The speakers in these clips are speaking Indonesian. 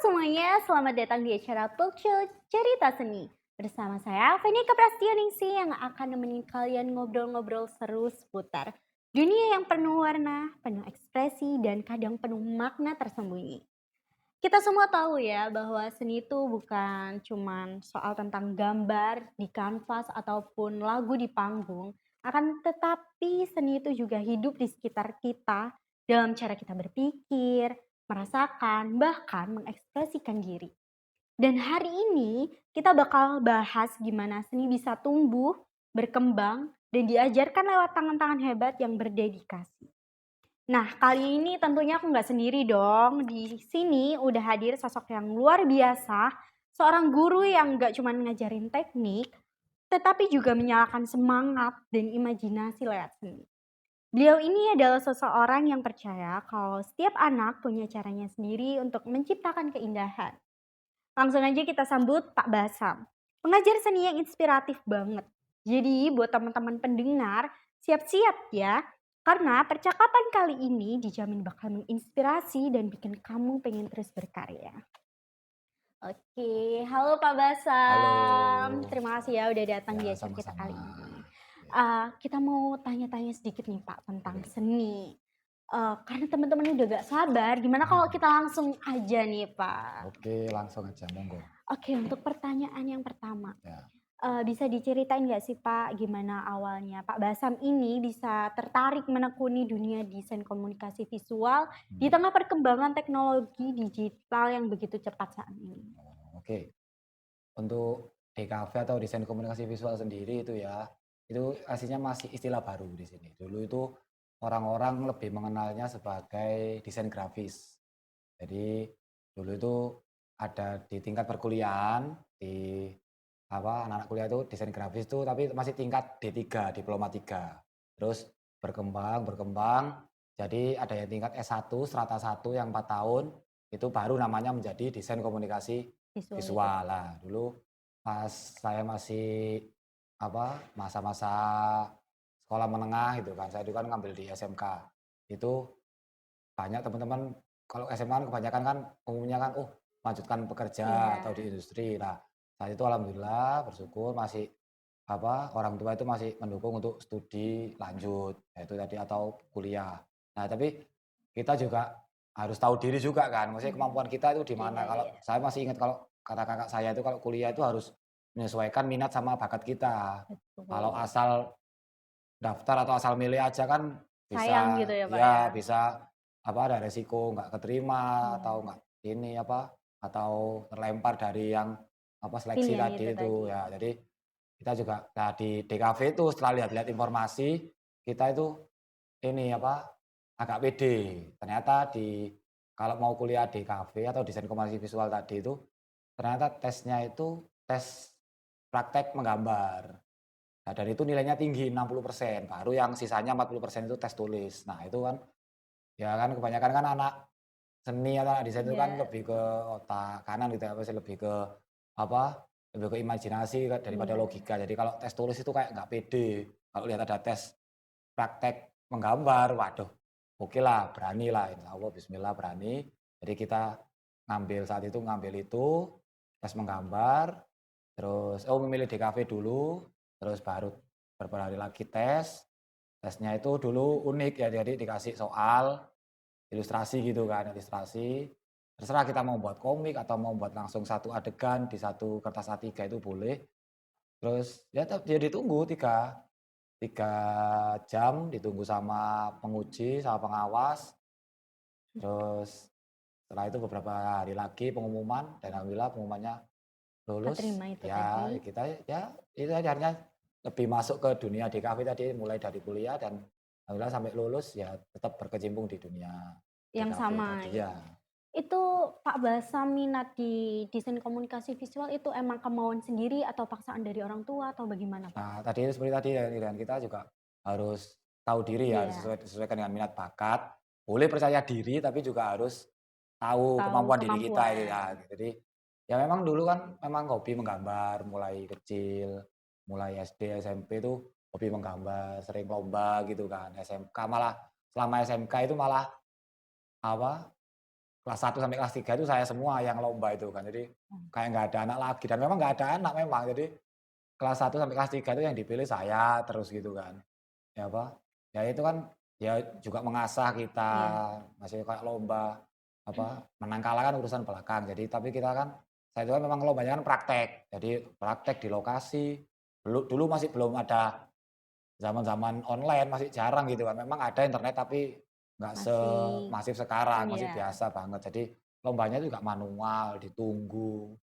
semuanya, selamat datang di acara Talk Show Cerita Seni. Bersama saya, Venika Prastianingsi yang akan nemenin kalian ngobrol-ngobrol seru seputar dunia yang penuh warna, penuh ekspresi, dan kadang penuh makna tersembunyi. Kita semua tahu ya bahwa seni itu bukan cuman soal tentang gambar di kanvas ataupun lagu di panggung, akan tetapi seni itu juga hidup di sekitar kita dalam cara kita berpikir, merasakan, bahkan mengekspresikan diri. Dan hari ini kita bakal bahas gimana seni bisa tumbuh, berkembang, dan diajarkan lewat tangan-tangan hebat yang berdedikasi. Nah, kali ini tentunya aku nggak sendiri dong. Di sini udah hadir sosok yang luar biasa, seorang guru yang nggak cuma ngajarin teknik, tetapi juga menyalakan semangat dan imajinasi lewat seni. Beliau ini adalah seseorang yang percaya kalau setiap anak punya caranya sendiri untuk menciptakan keindahan. Langsung aja kita sambut Pak Basam, pengajar seni yang inspiratif banget. Jadi buat teman-teman pendengar, siap-siap ya. Karena percakapan kali ini dijamin bakal menginspirasi dan bikin kamu pengen terus berkarya. Oke, halo Pak Halo, Basam. Terima kasih ya udah datang ya di acara kita sama-sama. kali ini. Ya, Kita mau tanya-tanya sedikit nih Pak tentang boleh. seni. Karena teman-teman udah gak sabar, gimana kalau Mhm. kita langsung aja nih Pak? Oke, langsung aja, monggo. Oke, untuk pertanyaan yang pertama, Ya, bisa diceritain nggak sih Pak, gimana awalnya Pak Basam ini bisa tertarik menekuni dunia desain komunikasi visual di mhm. tengah perkembangan teknologi digital yang begitu cepat saat ini? Oke. Untuk DKV atau desain komunikasi visual sendiri itu ya, itu aslinya masih istilah baru di sini. Dulu itu orang-orang lebih mengenalnya sebagai desain grafis. Jadi dulu itu ada di tingkat perkuliahan, di apa, anak-anak kuliah itu desain grafis itu tapi masih tingkat D3, diploma 3. Terus berkembang, berkembang, jadi ada yang tingkat S1, strata 1 yang 4 tahun, itu baru namanya menjadi desain komunikasi Visual itu visual. Pak? Lah, dulu pas saya masih apa, masa-masa sekolah menengah gitu kan, saya itu kan ngambil di SMK. Itu banyak teman-teman kalau SMA kan kebanyakan kan umumnya kan, lanjutkan bekerja Iya, atau di industri. Nah, saat itu alhamdulillah bersyukur masih apa, orang tua itu masih mendukung untuk studi lanjut, yaitu tadi atau kuliah. Nah, tapi kita juga harus tahu diri juga kan, maksudnya mhm, kemampuan kita itu di iya mana. Kalau iya, saya masih ingat kalau kata kakak saya itu kalau kuliah itu harus menyesuaikan minat sama bakat kita. Kalau betul. asal daftar atau asal milih aja kan Sayang bisa gitu ya Pak ya? ya bisa apa, ada resiko nggak keterima atau Iya, nggak ini apa, atau terlempar dari yang apa, seleksi pilihan itu tadi itu tadi. ya. Jadi kita juga nah di DKV itu setelah lihat-lihat informasi, kita itu ini apa, agak pede. Ternyata kalau mau kuliah DKV atau desain komunikasi visual tadi itu, ternyata tesnya itu tes praktek menggambar. Nah, dan itu nilainya tinggi 60%, baru yang sisanya 40% itu tes tulis. Nah, itu kan ya kan kebanyakan kan anak seni atau anak desain itu kan Iya, lebih ke otak kanan gitu ya, apa sih, lebih ke apa, lebih ke imajinasi daripada iya. logika. Jadi kalau tes tulis itu kayak nggak pede. Kalau lihat ada tes praktek menggambar, waduh, oke lah, berani lah, insya Allah, bismillah berani. Jadi kita saat itu ngambil itu, tes menggambar, terus memilih DKV dulu, terus baru beberapa hari lagi tes. Tesnya itu dulu unik ya, jadi dikasih soal, ilustrasi gitu kan, ilustrasi. Terserah kita mau buat komik atau mau buat langsung satu adegan di satu kertas A3 itu boleh. Terus ya ditunggu 3 jam, ditunggu sama penguji, sama pengawas. Terus setelah itu beberapa hari lagi pengumuman dan alhamdulillah pengumumannya lulus. Keterima itu tadi. Ya kita ya itu aja akhirnya lebih masuk ke dunia DKV tadi mulai dari kuliah dan alhamdulillah sampai lulus ya tetap berkecimpung di dunia Yang DKV sama tadi ya. gitu. Itu Pak Basam minat di desain komunikasi visual itu emang kemauan sendiri atau paksaan dari orang tua atau bagaimana Pak? Nah tadi itu seperti tadi ya dan kita juga harus tahu diri ya Iya, disesuaikan dengan minat bakat. Boleh percaya diri tapi juga harus tahu tahu kemampuan diri kita itu kemampuan. ya. Jadi ya memang dulu kan memang hobi menggambar mulai kecil, mulai SD, SMP itu hobi menggambar, sering lomba gitu kan. SMK malah selama SMK itu malah apa? kelas 1 sampai kelas 3 itu saya semua yang lomba itu kan. Jadi Mmm. kayak nggak ada anak lagi dan memang nggak ada anak memang. Jadi kelas 1 sampai kelas 3 itu yang dipilih saya terus gitu kan. Ya apa, ya itu kan ya juga mengasah kita, Iya. masih kayak lomba, apa, menang kalah kan urusan belakang. Jadi tapi kita kan, saya itu kan memang lombanya kan praktek. Jadi praktek di lokasi, dulu masih belum ada zaman-zaman online, masih jarang gitu kan. Memang ada internet tapi nggak Masih semasif sekarang, masih iya, biasa banget. Jadi lombanya juga manual, ditunggu,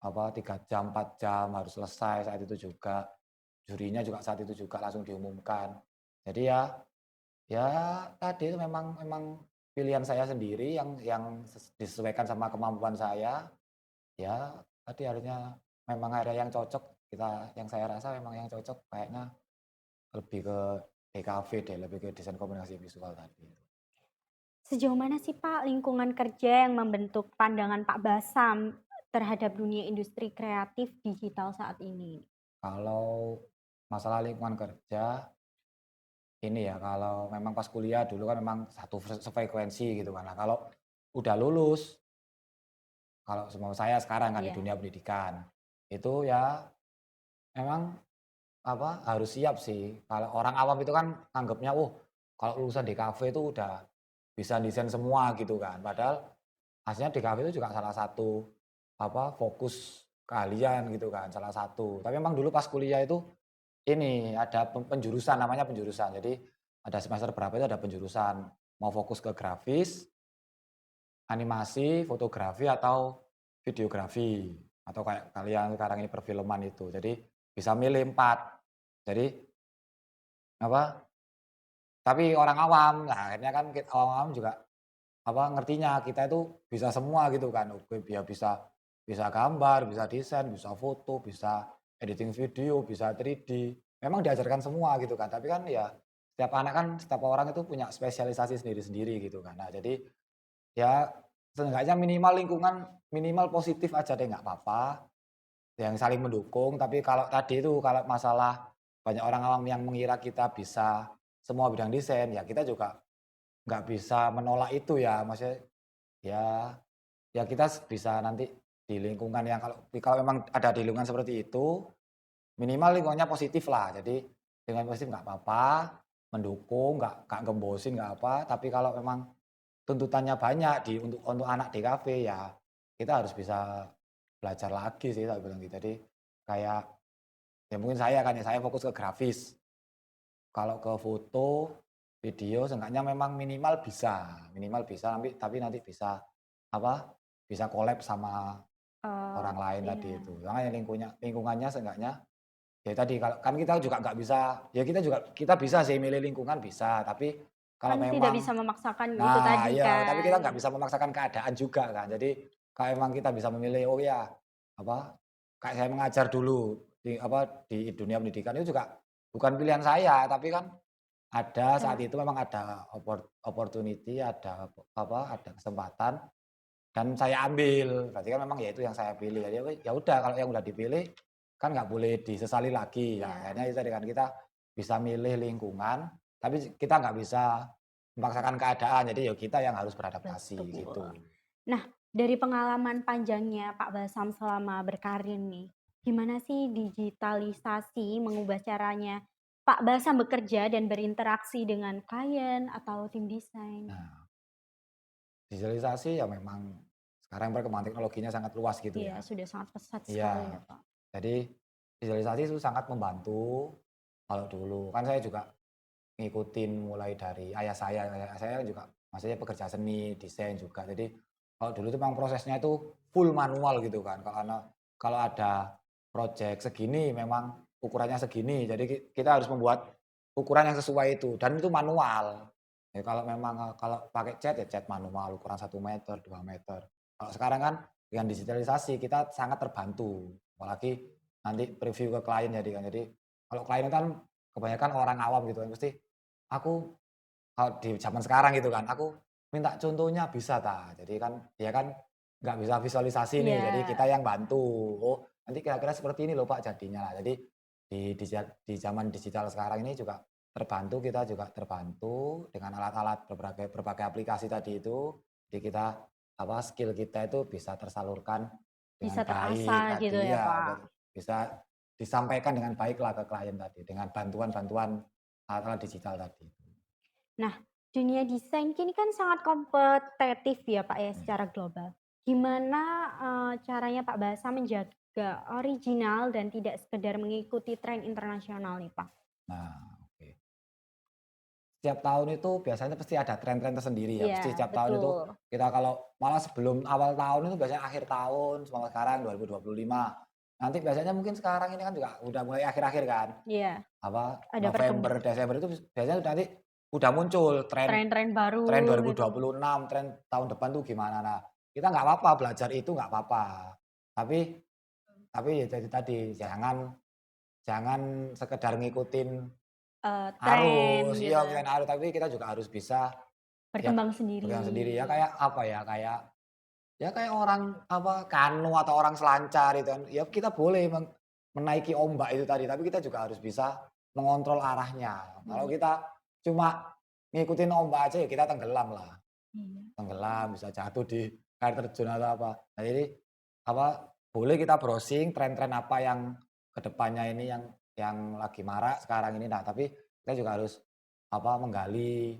apa, 3 jam, 4 jam harus selesai saat itu juga. Jurinya juga saat itu juga langsung diumumkan. Jadi ya tadi itu memang memang pilihan saya sendiri yang disesuaikan sama kemampuan saya, ya tadi akhirnya memang ada yang cocok, yang saya rasa memang yang cocok kayaknya lebih ke DKV deh, lebih ke desain komunikasi visual tadi. sejauh mana sih Pak lingkungan kerja yang membentuk pandangan Pak Basam terhadap dunia industri kreatif digital saat ini? Kalau masalah lingkungan kerja, ini ya kalau memang pas kuliah dulu kan memang satu sefrekuensi gitu kan. Nah kalau udah lulus, kalau semau saya sekarang kan di Iya, dunia pendidikan, itu ya memang apa, harus siap sih. Kalau orang awam itu kan anggapnya, kalau lulusan DKV itu udah bisa desain semua gitu kan. Padahal aslinya DKV itu juga salah satu apa, fokus keahlian gitu kan, salah satu. Tapi memang dulu pas kuliah itu ini ada penjurusan, namanya penjurusan. Jadi ada semester berapa itu ada penjurusan, mau fokus ke grafis, animasi, fotografi, atau videografi, atau kayak kalian sekarang ini perfilman itu. Jadi bisa milih 4. Jadi apa, tapi orang awam, nah akhirnya kan orang awam juga apa, ngertinya kita itu bisa semua gitu kan. Oke, ya bisa bisa gambar, bisa desain, bisa foto, bisa editing video, bisa 3D. Memang diajarkan semua gitu kan. Tapi kan ya setiap anak kan, setiap orang itu punya spesialisasi sendiri-sendiri gitu kan. Nah, jadi ya seenggaknya minimal lingkungan, minimal positif aja deh nggak apa-apa, yang saling mendukung. Tapi kalau tadi itu, kalau masalah banyak orang awam yang mengira kita bisa semua bidang desain, ya kita juga nggak bisa menolak itu ya. Maksudnya ya ya kita bisa nanti di lingkungan yang kalau memang ada di lingkungan seperti itu, minimal lingkungannya positif lah. Jadi dengan positif nggak apa-apa, mendukung, nggak gembosin, nggak apa. Tapi kalau memang tuntutannya banyak untuk anak DKV, ya kita harus bisa belajar lagi sih tak bilang gitu. Jadi kayak ya mungkin saya kan ya, saya fokus ke grafis. Kalau ke foto, video seenggaknya memang minimal bisa tapi nanti bisa apa, bisa collab sama orang lain tadi iya. itu. Makanya lingkungannya seenggaknya ya tadi, kalau kan kita juga nggak bisa, ya kita bisa sih milih lingkungan bisa, tapi kalau Kan tidak memang bisa memaksakan itu nah tadi iya, tapi kita kan. nggak bisa memaksakan keadaan juga kan. Jadi kalau memang kita bisa memilih, oh ya apa, kayak saya mengajar dulu di dunia pendidikan itu juga bukan pilihan saya, tapi kan ada saat Iya, itu memang ada opportunity, ada kesempatan dan saya ambil. Berarti kan memang ya itu yang saya pilih. Ya ya udah, kalau yang udah dipilih kan nggak boleh disesali lagi. Ya iya, akhirnya itu tadi kan kita bisa milih lingkungan, tapi kita nggak bisa memaksakan keadaan. Jadi ya kita yang harus beradaptasi betul. gitu. Nah, dari pengalaman panjangnya Pak Basam selama berkarir nih, gimana sih digitalisasi mengubah caranya Pak Basam bekerja dan berinteraksi dengan klien atau tim desain? Nah, digitalisasi ya memang sekarang perkembangan teknologinya sangat luas gitu Iya, ya. sudah sangat pesat sekali Iya, ya, Pak. jadi digitalisasi itu sangat membantu. Kalau dulu kan saya juga ngikutin mulai dari ayah saya juga maksudnya pekerja seni, desain juga. Jadi kalau dulu itu memang prosesnya itu full manual gitu kan. Kalau ada project segini memang ukurannya segini. Jadi kita harus membuat ukuran yang sesuai itu dan itu manual. Ya kalau memang kalau pakai cat ya cat manual ukuran 1 meter, 2 meter. Kalau sekarang kan dengan digitalisasi kita sangat terbantu. Apalagi nanti preview ke klien jadi kan. Jadi kalau klien kan kebanyakan orang awam gitu kan, pasti aku kalau di zaman sekarang gitu kan, aku minta contohnya bisa ta? Jadi kan dia kan nggak bisa visualisasi nih, jadi Iya, kita yang bantu. Oh, nanti kira-kira seperti ini loh Pak jadinya lah. Jadi di zaman digital sekarang ini juga kita juga terbantu dengan alat-alat berbagai berbagai aplikasi tadi itu. Jadi kita skill kita itu bisa tersalurkan dengan Bisa baik terasah gitu tadi ya, ya, Pak. bisa disampaikan dengan baiklah ke klien tadi dengan bantuan-bantuan alat-alat digital tadi. Nah, dunia desain kini kan sangat kompetitif ya, Pak, ya, Iya. secara global. Gimana, caranya Pak Basa menjaga original dan tidak sekedar mengikuti tren internasional nih, Pak? Nah, oke. Setiap tahun itu biasanya pasti ada tren-tren tersendiri ya, pasti Iya, setiap tahun itu betul. kita kalau malah sebelum awal tahun itu biasanya akhir tahun, semoga sekarang 2025. Nanti biasanya mungkin sekarang ini kan juga udah mulai akhir-akhir kan, Iya, ada November, Desember itu biasanya nanti udah muncul tren-tren baru tren gitu. 2026, tren tahun depan tuh gimana. Nah, kita nggak apa-apa belajar itu nggak apa-apa, tapi ya jadi tadi jangan jangan sekedar ngikutin Tren arus, iya gitu, ngikutin arus, tapi kita juga harus bisa ya berkembang sendiri. bergerak sendiri ya kayak apa ya, kayak orang kanu atau orang selancar itu kan, ya kita boleh menaiki ombak itu tadi, tapi kita juga harus bisa mengontrol arahnya. Kalau Iya. kita cuma ngikutin ombak aja ya kita tenggelam lah, Iya. tenggelam bisa jatuh di air terjun atau apa. Nah jadi boleh kita browsing tren-tren apa yang kedepannya ini yang lagi marak sekarang ini. Nah tapi kita juga harus menggali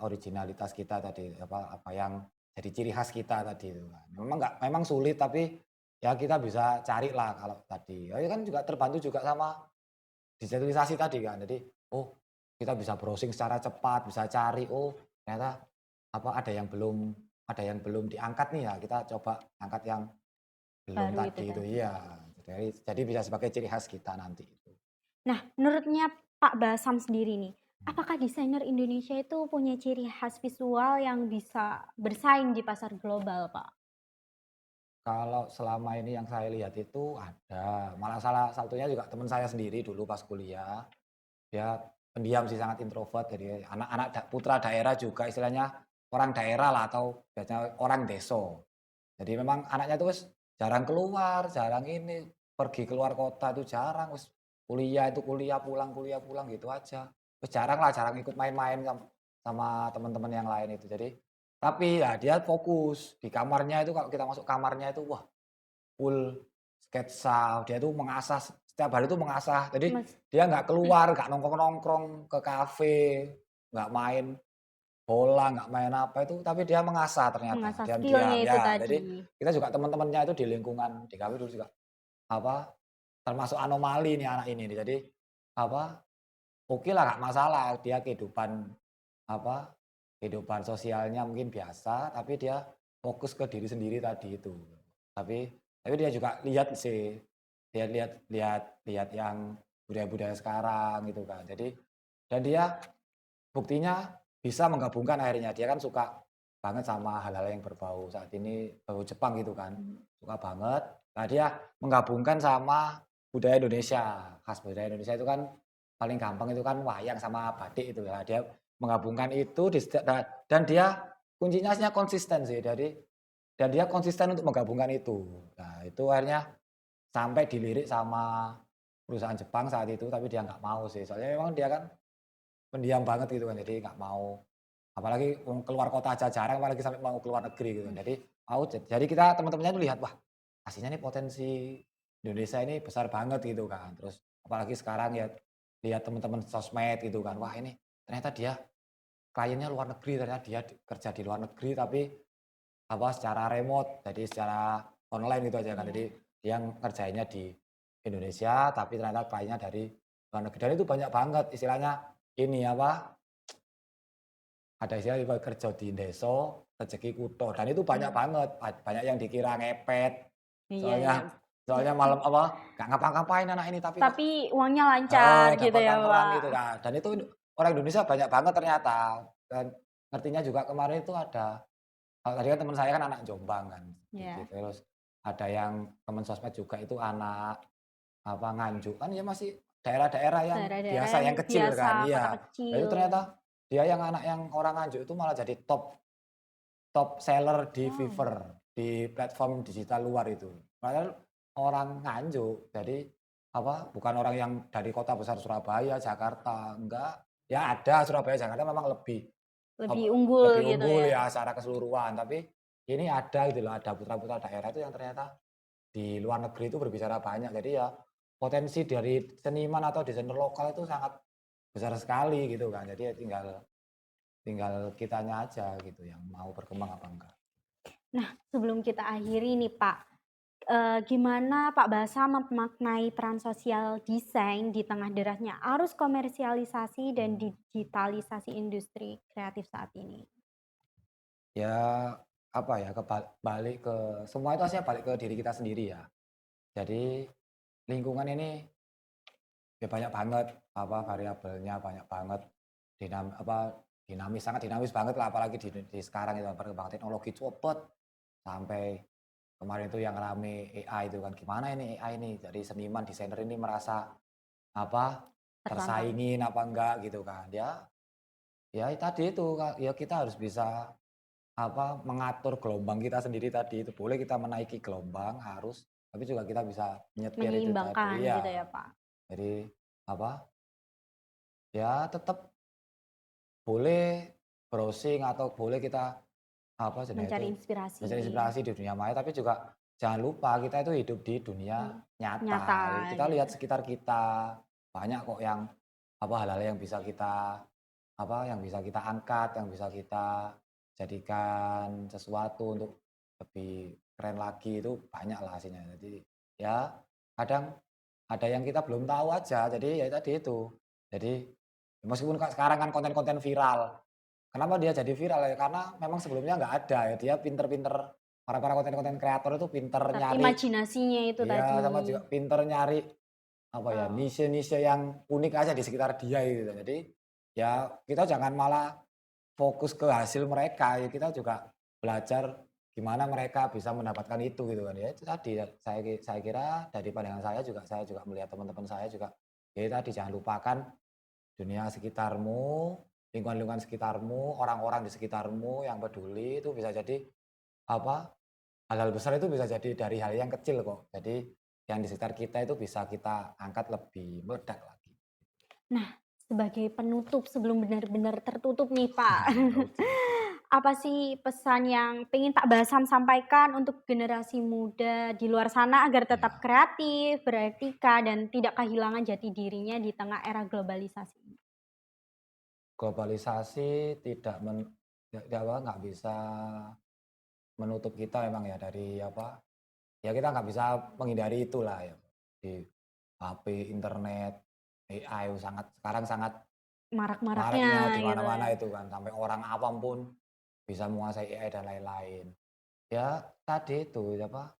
originalitas kita tadi, apa yang jadi ciri khas kita tadi itu kan. Memang sulit tapi ya kita bisa carilah kalau tadi. Ya kan juga terbantu juga sama digitalisasi tadi kan. Jadi, oh kita bisa browsing secara cepat, bisa cari, oh ternyata ada yang belum diangkat nih ya, kita coba angkat yang belum Baru itu tadi itu. tadi. Iya, jadi bisa sebagai ciri khas kita nanti itu. Nah, menurutnya Pak Basam sendiri nih, Hmm. apakah desainer Indonesia itu punya ciri khas visual yang bisa bersaing di pasar global, Pak? Kalau selama ini yang saya lihat itu ada, malah salah satunya juga teman saya sendiri dulu pas kuliah, dia pendiam sih, sangat introvert, jadi anak-anak putra daerah juga istilahnya orang daerah lah atau biasanya orang deso. Jadi memang anaknya itu wis jarang keluar, jarang ini, pergi keluar kota itu jarang, wis kuliah pulang gitu aja. Wis jarang lah, jarang ikut main-main sama teman-teman yang lain itu. Jadi tapi ya dia fokus di kamarnya itu, kalau kita masuk kamarnya itu wah full sketsa, dia itu mengasah setiap hari itu mengasah. Jadi Mas dia nggak keluar, nggak nongkrong-nongkrong ke kafe, nggak main bola, nggak main apa itu, tapi dia mengasah ternyata, mengasah diam-diam skill-nya itu ya. tadi. Jadi kita juga teman-temannya itu di lingkungan di kami dulu juga apa, termasuk anomali nih anak ini nih. Jadi apa, oke lah nggak masalah dia apa, kehidupan sosialnya mungkin biasa, tapi dia fokus ke diri sendiri tadi itu. Tapi dia juga lihat sih, dia lihat lihat lihat yang budaya-budaya sekarang gitu kan. Jadi dan dia buktinya bisa menggabungkan akhirnya, dia kan suka banget sama hal-hal yang berbau saat ini, bau Jepang gitu kan, Mmm, suka banget. Nah dia menggabungkan sama budaya Indonesia, khas budaya Indonesia itu kan paling gampang itu kan wayang sama batik itu ya. Dia menggabungkan itu dan dia kuncinya konsisten sih, dan dia konsisten untuk menggabungkan itu. Nah itu akhirnya sampai dilirik sama perusahaan Jepang saat itu, tapi dia nggak mau sih, soalnya memang dia kan pendiam banget gitu kan, jadi nggak mau, apalagi keluar kota aja jarang, apalagi sampai mau keluar negeri gitu kan. Jadi mau jadi kita teman-temannya tuh lihat, wah aslinya nih potensi Indonesia ini besar banget gitu kan. Terus apalagi sekarang ya lihat teman-teman sosmed gitu kan, wah ini ternyata dia kliennya luar negeri, ternyata dia kerja di luar negeri tapi secara remote, jadi secara online gitu aja kan. iya. Jadi dia ngerjainnya di Indonesia tapi ternyata kliennya dari luar negeri, dan itu banyak banget istilahnya ini ada istilah kerja di deso, rezeki kuto, dan itu banyak Mmm, banget, banyak yang dikira ngepet, iya, soalnya iya. soalnya malam nggak ngapa-ngapain anak ini tapi kok Tapi uangnya lancar gitu dapat ya, orderan Pak? gitu kan, dan itu orang Indonesia banyak banget ternyata, dan ngertinya juga kemarin itu kalau tadi kan teman saya kan anak Jombang kan, gitu. Iya, Terus ada yang teman sosmed juga itu anak Nganjuk, kan ya masih daerah-daerah yang daerah-daerah biasa, yang yang kecil biasa, kan, kota iya. Nah itu kecil. ternyata dia yang anak yang orang Nganjuk itu malah jadi top top seller di Wow, Fiverr, di platform digital luar itu. Padahal orang Nganjuk, jadi bukan orang yang dari kota besar Surabaya, Jakarta, enggak. Ya ada Surabaya, Jakarta memang lebih lebih unggul gitu unggul ya? ya secara keseluruhan, tapi ini ada gitu loh, ada putra-putra daerah itu yang ternyata di luar negeri itu berbicara banyak. Jadi ya potensi dari seniman atau desainer lokal itu sangat besar sekali gitu kan. Jadi ya tinggal tinggal kitanya aja gitu yang mau berkembang apa enggak. Nah, sebelum kita akhiri nih Pak, gimana Pak Basa memaknai peran sosial desain di tengah derasnya arus komersialisasi dan digitalisasi industri kreatif saat ini? Ya apa ya, balik ke semua itu hasilnya balik ke diri kita sendiri ya. Jadi lingkungan ini ya banyak banget apa variabelnya, banyak banget dinamis, sangat dinamis banget lah apalagi di sekarang itu perkembangan teknologi cepet sampai kemarin itu yang rame AI itu kan gimana ini AI ini jadi seniman desainer ini merasa apa Tertantang. tersaingin apa enggak gitu kan ya. Ya tadi itu ya kita harus bisa apa mengatur gelombang kita sendiri tadi itu boleh kita menaiki gelombang harus tapi juga kita bisa menyetir itu Menyeimbangkan tadi gitu ya. ya Pak? Jadi apa ya tetap boleh browsing atau boleh kita apa jenis Mencari itu inspirasi. mencari inspirasi di dunia maya tapi juga jangan lupa kita itu hidup di dunia Mmm, nyata nyata. Kita lihat gitu. sekitar kita banyak kok yang apa hal-hal yang bisa kita apa yang bisa kita angkat, yang bisa kita jadikan sesuatu untuk lebih keren lagi itu banyak lah hasilnya. Jadi ya kadang ada yang kita belum tahu aja. Jadi ya tadi itu. Jadi meskipun sekarang kan konten-konten viral. Kenapa dia jadi viral ya? Karena memang sebelumnya nggak ada ya. Dia pinter-pinter para konten-konten kreator itu pinter nyari Imajinasinya itu iya tadi. sama juga pinter nyari apa ya, Oh, niche-niche yang unik aja di sekitar dia gitu. Jadi, ya kita jangan malah fokus ke hasil mereka, ya kita juga belajar gimana mereka bisa mendapatkan itu gitu kan. Ya itu tadi, ya saya kira dari pandangan saya juga melihat teman-teman saya juga, ya itu tadi jangan lupakan dunia sekitarmu, lingkungan-lingkungan sekitarmu, orang-orang di sekitarmu yang peduli itu bisa jadi apa, hal-hal besar itu bisa jadi dari hal yang kecil kok. Jadi yang di sekitar kita itu bisa kita angkat lebih meledak lagi. nah, sebagai penutup sebelum benar-benar tertutup nih, Pak. Oke. Apa sih pesan yang pengen Pak Basam sampaikan untuk generasi muda di luar sana agar tetap Ya, kreatif, beretika, dan tidak kehilangan jati dirinya di tengah era globalisasi ini? globalisasi tidak ya apa, nggak bisa menutup kita memang ya dari apa, ya kita nggak bisa menghindari itulah ya. Di HP, internet, AI sangat sekarang sangat Marak-maraknya maraknya di gitu ya. mana-mana itu kan, sampai orang awam pun bisa menguasai AI dan lain-lain. Ya tadi itu, apa,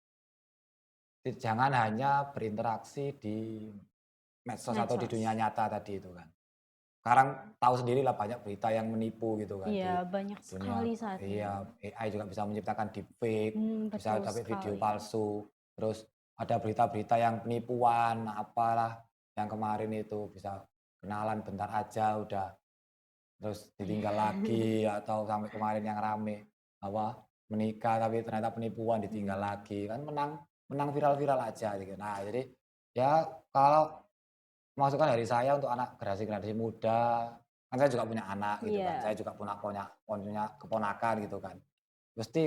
jangan hanya berinteraksi di medsos atau di dunia Medsos. nyata tadi itu kan. Sekarang tahu sendirilah banyak berita yang menipu gitu kan Iya, di banyak dunia sekali saat ini. iya, AI juga bisa menciptakan deepfake, bisa Betul tapi video sekali. palsu, terus ada berita-berita yang penipuan, apalah yang kemarin itu bisa kenalan bentar aja udah terus ditinggal lagi atau sampai kemarin yang rame, apa, menikah tapi ternyata penipuan ditinggal Mmm, lagi, kan menang menang viral-viral aja gitu. Nah jadi, ya kalau masukan dari saya untuk anak generasi-generasi muda, kan saya juga punya anak gitu kan, saya iya, juga punya keponakan gitu kan. Mesti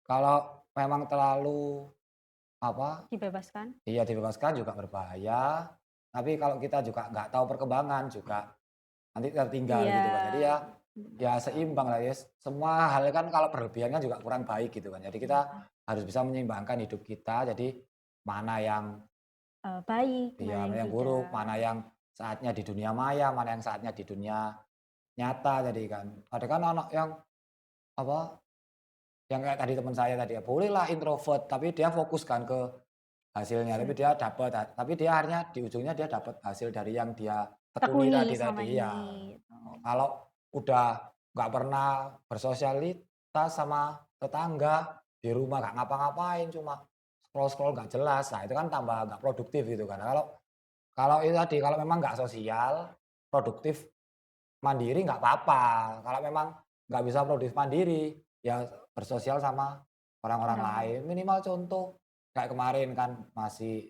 kalau memang terlalu apa, dibebaskan. iya dibebaskan juga berbahaya, tapi kalau kita juga nggak tahu perkembangan juga nanti tertinggal Iya, gitu kan. Jadi ya benar ya sekali. seimbang lah ya, semua hal kan kalau berlebihan kan juga kurang baik gitu kan. Jadi kita harus bisa menyeimbangkan hidup kita, jadi mana yang Baik, iya, mana yang mana yang buruk, tidak. mana yang saatnya di dunia maya, mana yang saatnya di dunia nyata tadi kan. Ada kan anak yang apa, yang kayak tadi teman saya tadi ya, bolehlah introvert, tapi dia fokus kan ke hasilnya, tapi Hasil dia dapat tapi dia akhirnya di ujungnya dia dapat hasil dari yang dia tekuni tekuni tadi selama tadi, ini, iya. gitu. Kalau udah nggak pernah bersosialitas sama tetangga, di rumah nggak ngapa-ngapain, cuma scroll-scroll nggak jelas, nah itu kan tambah nggak produktif gitu kan. Nah, kalau itu tadi, kalau memang nggak sosial, produktif, mandiri nggak apa-apa. Kalau memang nggak bisa produktif mandiri, ya bersosial sama orang-orang Orang-orang. lain. Minimal contoh, kayak kemarin kan masih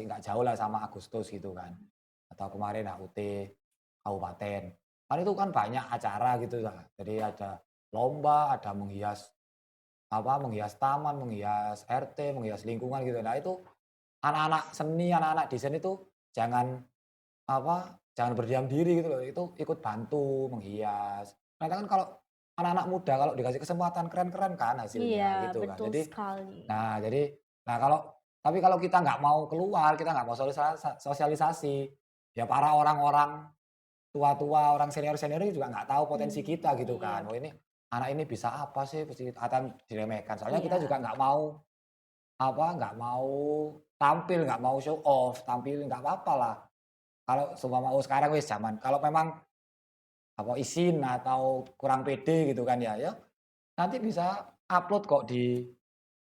nggak jauh lah sama Agustus gitu kan. Atau kemarin HUT kabupaten. Kan itu kan banyak acara gitu lah. Jadi ada lomba, ada menghias menghias taman, menghias RT, menghias lingkungan gitu. Nah itu anak-anak seni, anak-anak desain itu jangan jangan berdiam diri gitu loh, itu ikut bantu menghias. Ternyata kan kalau anak-anak muda kalau dikasih kesempatan keren-keren kan Iya, hasilnya gitu kan. betul sekali. Nah kalau tapi kalau kita nggak mau keluar, kita nggak mau sosialisasi, ya para orang-orang tua-tua, orang senior-senior ini juga nggak tahu potensi kita gitu Iya, kan. Oh ini anak ini bisa apa sih, pasti akan diremehkan. Soalnya kita juga iya, nggak mau tampil, nggak mau show off, tampil nggak apa-apa lah. Kalau seumpama, oh sekarang wis zaman kalau memang izin atau kurang pede gitu kan ya, ya nanti bisa upload kok di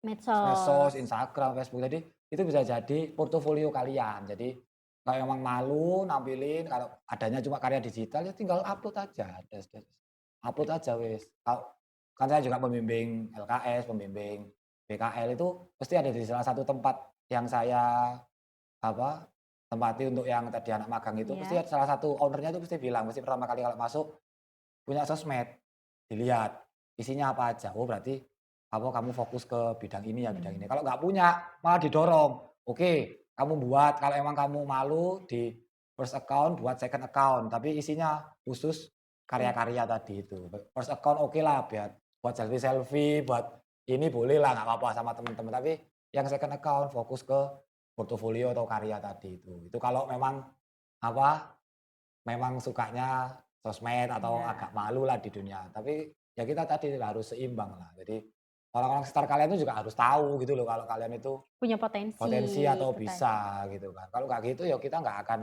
medsos, medsos. Instagram, Facebook. Jadi itu bisa jadi portofolio kalian. Jadi kalau emang malu nampilin, kalau adanya cuma karya digital ya tinggal upload aja, upload aja wis. Kan saya juga pembimbing LKS, pembimbing BKL itu pasti ada di salah satu tempat yang saya apa, tempati untuk yang tadi anak magang itu, pasti Iya. salah satu owner-nya itu pasti bilang, pasti pertama kali kalau masuk, punya sosmed, dilihat isinya apa aja. Oh berarti kamu fokus ke bidang ini ya, bidang ini. Mmm. Kalau nggak punya, malah didorong. Oke, kamu buat, kalau emang kamu malu di first account, buat second account, tapi isinya khusus Iya. karya-karya tadi itu. First account oke lah, buat selfie-selfie, buat ini boleh lah, nggak apa-apa sama teman-teman. Tapi yang second account fokus ke portofolio atau karya tadi itu. Itu kalau memang apa, memang sukanya sosmed atau Iya, agak malu lah di dunia. Tapi ya kita tadi harus seimbang lah. Jadi orang-orang sekitar kalian itu juga harus tahu gitu loh kalau kalian itu punya potensi potensi atau itu tadi, bisa gitu kan. Kalau nggak gitu ya kita nggak akan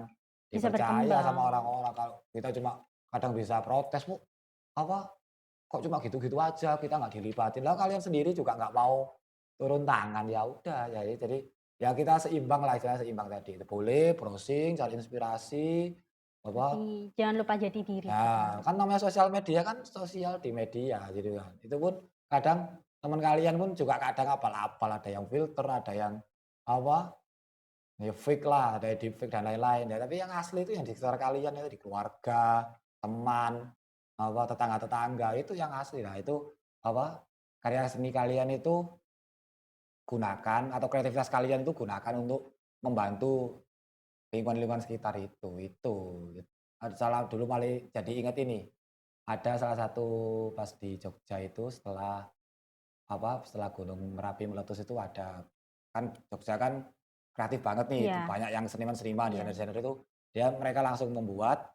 bisa dipercaya sama berkembang. orang-orang. Kalau kita cuma kadang bisa protes, "Bu, apa kok cuma gitu-gitu aja, kita nggak dilibatin." Lah kalian sendiri juga nggak mau turun tangan, ya udah ya jadi ya kita seimbang lah, istilahnya seimbang tadi. Boleh browsing, cari inspirasi, apa Tapi jangan lupa jati diri ya, tetap. kan namanya sosial media kan sosial di media gitu kan. Itu pun kadang teman kalian pun juga kadang apal-apal, ada yang filter, ada yang apa, ya fake lah, ada yang deepfake dan lain-lain ya. Tapi yang asli itu yang di sekitar kalian itu di keluarga, teman, tetangga-tetangga itu yang asli. Nah itu apa, karya seni kalian itu gunakan atau kreativitas kalian itu gunakan untuk membantu lingkungan-lingkungan sekitar itu. Ada salah dulu malah jadi ingat ini, ada salah satu pas di Jogja itu setelah Gunung Merapi meletus itu ada kan Jogja kan kreatif banget nih, itu Iya, banyak yang seniman-seniman, iya. desainer-desainer itu mereka langsung membuat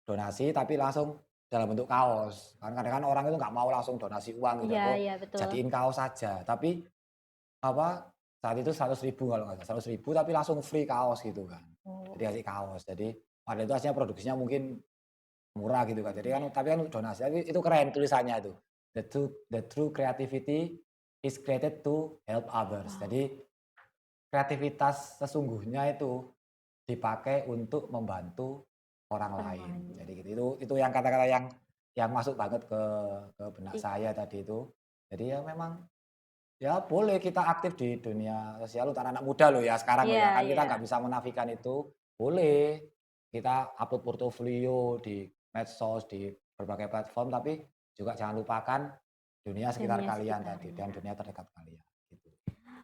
donasi tapi langsung dalam bentuk kaos. Kan kadang kan orang itu nggak mau langsung donasi uang gitu, Iya, oh iya, betul. jadiin kaos saja. Tapi saat itu 100.000 kalau nggak salah, 100.000 tapi langsung free kaos gitu kan. Jadi Oh, kasih kaos. Jadi padahal itu hasilnya produksinya mungkin murah gitu kan. Jadi kan iya. tapi kan donasi, tapi itu keren tulisannya itu. The true creativity is created to help others. Wow, Jadi kreativitas sesungguhnya itu dipakai untuk membantu orang orang lain. lain. Jadi gitu. Itu yang kata-kata yang masuk banget ke benak I saya tadi itu. Jadi ya memang ya boleh kita aktif di dunia sosial untuk anak-anak muda loh ya sekarang loh ya, iya, kan kita iya. nggak bisa menafikan itu. Boleh kita upload portofolio di medsos, di berbagai platform, tapi juga jangan lupakan dunia sekitar Dunia kalian tadi dan sekitarnya. dunia terdekat kalian, gitu.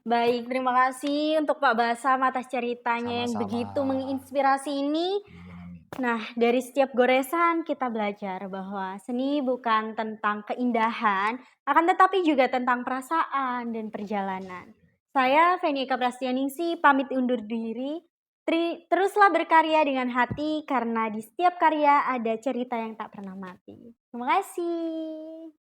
Baik, terima kasih untuk Pak Basam atas ceritanya yang Sama-sama. begitu menginspirasi ini. Amin amin. Nah, dari setiap goresan kita belajar bahwa seni bukan tentang keindahan, akan tetapi juga tentang perasaan dan perjalanan. Saya Venika Prastianingsih pamit undur diri. Teruslah berkarya dengan hati karena di setiap karya ada cerita yang tak pernah mati. Terima kasih.